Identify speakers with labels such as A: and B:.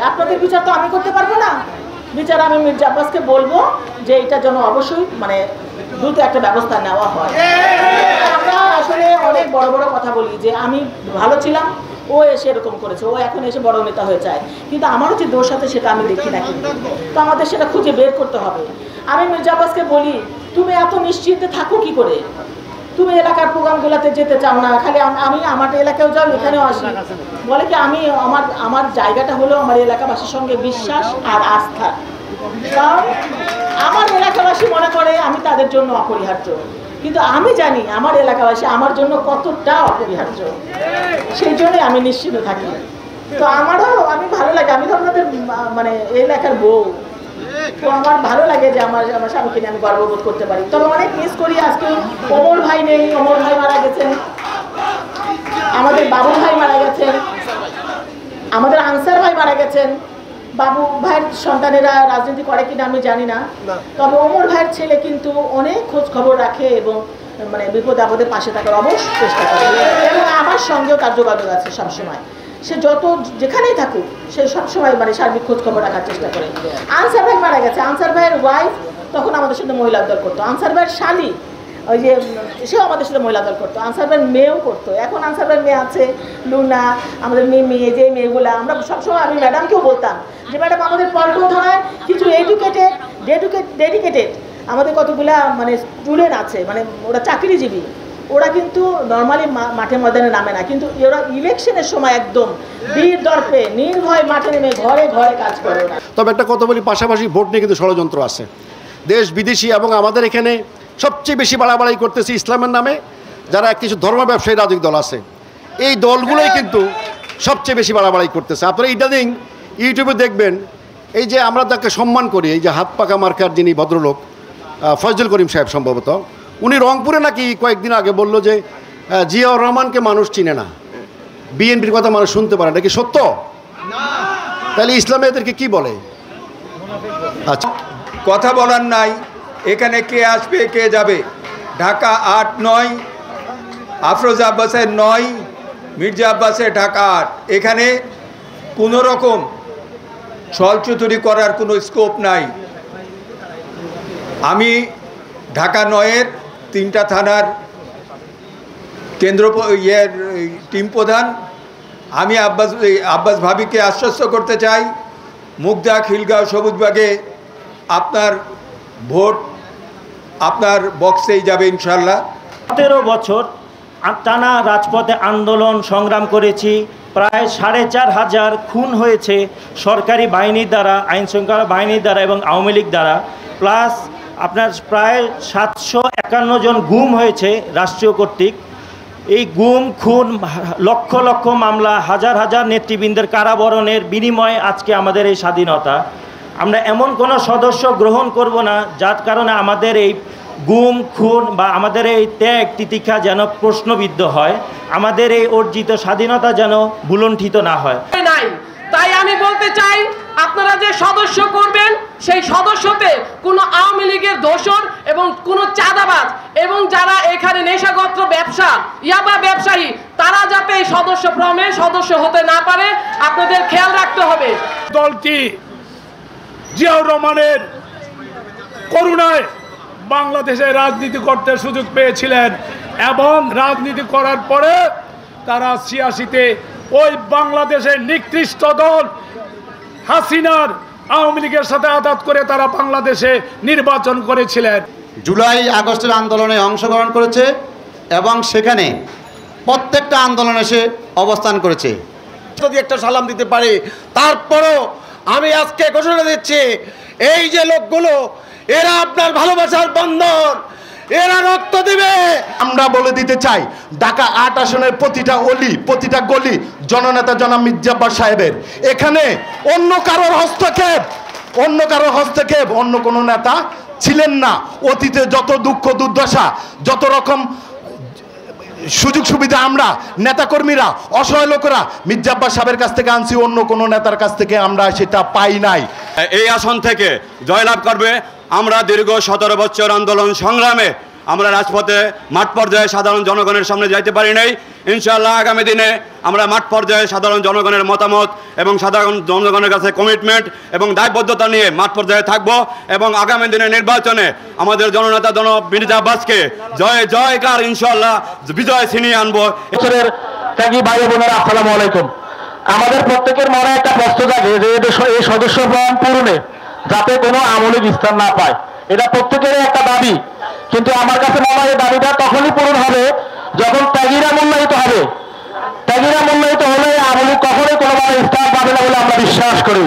A: আপনাদের বিচার তো আমি করতে পারবো না। বিচার আমি মির্জা আব্বাসকে বলবো যে এটা যেন অবশ্যই মানে দ্রুত একটা ব্যবস্থা নেওয়া হয়। আমরা আসলে অনেক বড় বড় কথা বলি যে আমি ভালো ছিলাম, ও এসে এরকম করেছে, ও এখন এসে বড় নেতা হয়ে যায়, কিন্তু আমারও যে দোষ আছে সেটা আমি দেখি না। কিন্তু তো আমাদের সেটা খুঁজে বের করতে হবে। আমি মির্জা আব্বাসকে বলি, তুমি এত নিশ্চিন্তে থাকো কি করে? তুমি এলাকার প্রোগ্রামগুলোতে যেতে চাও না, খালি আমি আমার এলাকাও যাও, এখানেও আসি। বলে কি আমি আমার জায়গাটা হলো আমার এলাকাবাসীর সঙ্গে বিশ্বাস আর আস্থা। কারণ আমার এলাকাবাসী মনে করে আমি তাদের জন্য অপরিহার্য, কিন্তু আমি জানি আমার এলাকাবাসী আমার জন্য কতটা অপরিহার্য। সেই জন্যই আমি নিশ্চিন্ত থাকি। তো আমি ভালো লাগে, আমি তো আপনাদের মানে এই এলাকার বউ, তো আমার ভালো লাগে যে আমার স্বামীকে নিয়ে আমি গর্ববোধ করতে পারি। তবে অনেক মিস করি, আজকে ওমর ভাই নেই, ওমর ভাই মারা গেছেন, আমাদের বাবু ভাই মারা গেছেন, আমাদের আনসার ভাই মারা গেছেন। বাবু ভাইয়ের সন্তানেরা রাজনীতি করে কিনা আমি জানি না, তবে ওমর ভাইয়ের ছেলে কিন্তু অনেক খোঁজ খবর রাখে এবং মানে বিপদে আপদে পাশে থাকার অবশ্যই চেষ্টা করে, এবং আমার সঙ্গেও তার যোগাযোগ আছে সবসময়। সে যত যেখানেই থাকুক সে সবসময় মানে সার্বিক খোঁজ খবর রাখার চেষ্টা করে। আনসার ভাই মারা গেছে, আনসার ভাইয়ের ওয়াইফ তখন আমাদের সাথে মহিলা দল করতো, আনসার ভাইয়ের শালি ওই যে সেও আমাদের সাথে মহিলা দল করতো, আনসার ভাইয়ের মেয়েও করতো। এখন আনসার ভাইয়ের মেয়ে আছে লুনা, আমাদের মেয়ে যে মেয়েগুলা, আমরা সবসময় আমি ম্যাডামকেও বলতাম যে ম্যাডাম আমাদের পল্টন থানায় কিছু ডেডিকেটেড আমাদের কতগুলা মানে স্টুডেন্ট আছে, মানে ওরা চাকরিজীবী, ওরা কিন্তু নর্মালি মাঠে ময়দানে নামে না, কিন্তু ওরা ইলেকশনের সময় একদম বীর দর্পে নির্ভয় মাঠে নেমে ঘরে ঘরে কাজ করে।
B: তবে একটা কথা বলি, পাশাপাশি ভোট নিয়ে কিন্তু ষড়যন্ত্র আছে দেশ বিদেশি, এবং আমাদের এখানে সবচেয়ে বেশি বাড়াবাড়ি করতেছে ইসলামের নামে যারা কিছু ধর্ম ব্যবসায়ী রাজনৈতিক দল আছে, এই দলগুলোই কিন্তু সবচেয়ে বেশি বাড়াবাড়ি করতেছে। আপনারা ইদানিং ইউটিউবে দেখবেন, এই যে আমরা তাকে সম্মান করি, এই যে হাত পাকা মার্কার যিনি ভদ্রলোক ফজল করিম সাহেব সম্ভবত, উনি রংপুরে নাকি কয়েকদিন আগে বলল যে জিয়াউর রহমানকে মানুষ চিনে না, বিএনপির কথা মানুষ শুনতে পারে না। কি সত্য? তাহলে ইসলামে এদেরকে কি বলে? আচ্ছা,
C: কথা বলার নাই, এখানে কে আসবে কে যাবে। ঢাকা ৮-৯, আফরোজা আব্বাসের ৯, মির্জা আব্বাসের ঢাকা ৮। এখানে কোনো রকম ছলচতুরি করার কোনো স্কোপ নাই। আমি ঢাকা ৯-এর 3টা থানার কেন্দ্র টিম প্রধান। আমি আব্বাস ভাবিকে আশ্বস্ত করতে চাই, মুগদা, খিলগাঁও, সবুজবাগে আপনার ভোট আপনার বক্সেই যাবে ইনশাল্লাহ।
D: ১৭ বছর টানা রাজপথে আন্দোলন সংগ্রাম করেছি, প্রায় ৪,৫০০ খুন হয়েছে সরকারি বাহিনীর দ্বারা, আইনশৃঙ্খলা বাহিনীর দ্বারা এবং আওয়ামী লীগ দ্বারা, প্লাস আপনার প্রায় ৭৫১ জন গুম হয়েছে রাষ্ট্রীয় কর্তৃক। এই গুম খুন, লক্ষ লক্ষ মামলা, হাজার হাজার নেতৃবৃন্দের কারাবরণের বিনিময়ে আজকে আমাদের এই স্বাধীনতা। আমরা এমন কোনো সদস্য গ্রহণ করব না যার কারণে আমাদের এই গুম খুন বা আমাদের এই ত্যাগ তিতিক্ষা যেন প্রশ্নবিদ্ধ হয়, আমাদের এই অর্জিত স্বাধীনতা যেন ভুলণ্ঠিত না হয়।
E: তাই আমি বলতে চাই, আপনারা যে সদস্য করবেন সেই সদস্যতে কোনো আওয়ামী লীগের দোসর এবং কোনো চাঁদাবাজ এবং যারা এখানে নেশাগত ব্যবসা ইয়াবা ব্যবসায়ী তারা যাতে এই সদস্য ফর্মে সদস্য হতে না পারে আপনাদের খেয়াল রাখতে হবে।
F: দলটি জিয়াউর রহমানের করুণায় বাংলাদেশে রাজনীতি করতে সুযোগ পেয়েছিলেন, এবং রাজনীতি করার পরে তারা ৮৬-তে ওই বাংলাদেশের নিকৃষ্ট দল হাসিনার আওয়ামী লীগের সাথে আঘাত করে তারা বাংলাদেশে নির্বাচন করেছিলেন।
G: জুলাই আগস্টের আন্দোলনে অংশগ্রহণ করেছে এবং সেখানে প্রত্যেকটা আন্দোলনে সে অবস্থান করেছে।
B: যদি একটা সালাম দিতে পারে, তারপরও আমি আজকে ঘোষণা দিচ্ছি, এই যে লোকগুলো, এরা আপনার ভালোবাসার বন্ধন, এরা রক্ত দিবে। আমরা বলে দিতে চাই, ঢাকা ৮ আসনের প্রতিটা অলি, প্রতিটা গলি জননেতা জনাব মির্জা আব্বাস সাহেবের। এখানে অন্য কারোর হস্তক্ষেপ অন্য কোনো নেতা ছিলেন না। অতীতে যত দুঃখ দুর্দশা, যত রকম সুযোগ সুবিধা আমরা নেতাকর্মীরা, অসহায় লোকেরা মির্জা আব্বাস সাহেবের কাছ থেকে আনছি, অন্য কোনো নেতার কাছ থেকে আমরা সেটা পাই নাই।
H: এই আসন থেকে জয়লাভ করবে। আমরা দীর্ঘ ১৭ বছর আন্দোলন সংগ্রামে আমরা রাজপথে মাঠ পর্যায়ে সাধারণ জনগণের সামনে যাইতে পারি নাই। ইনশাআল্লাহ আগামী দিনে আমরা মাঠ পর্যায়ে সাধারণ জনগণের মতামত এবং সাধারণ জনগণের কাছে কমিটমেন্ট এবং দায়বদ্ধতা নিয়ে মাঠ পর্যায়ে থাকব এবং আগামী দিনে নির্বাচনে আমাদের জননেতা জনাব মির্জা আব্বাসকে জয়কার ইনশাআল্লাহ বিজয় ছিনিয়ে আনবো।
I: ত্যাগী ভাই বোনেরা, আসসালামু আলাইকুম। আমাদের প্রত্যেকের মনে একটা প্রশ্ন জাগে যে এই সদস্য ফর্ম পূরণে যাতে কোনো আমলিক স্থান না পায়, এটা প্রত্যেকেরই একটা দাবি। কিন্তু আমার কাছে মনে হয় এই দাবিটা তখনই পূরণ হবে যখন ত্যাগীরা মূল্যায়িত হবে। ত্যাগীরা মূল্যায়িত হলে আমলিক কখনোই কোনোভাবে স্থান পাবে না বলে আমরা বিশ্বাস করি।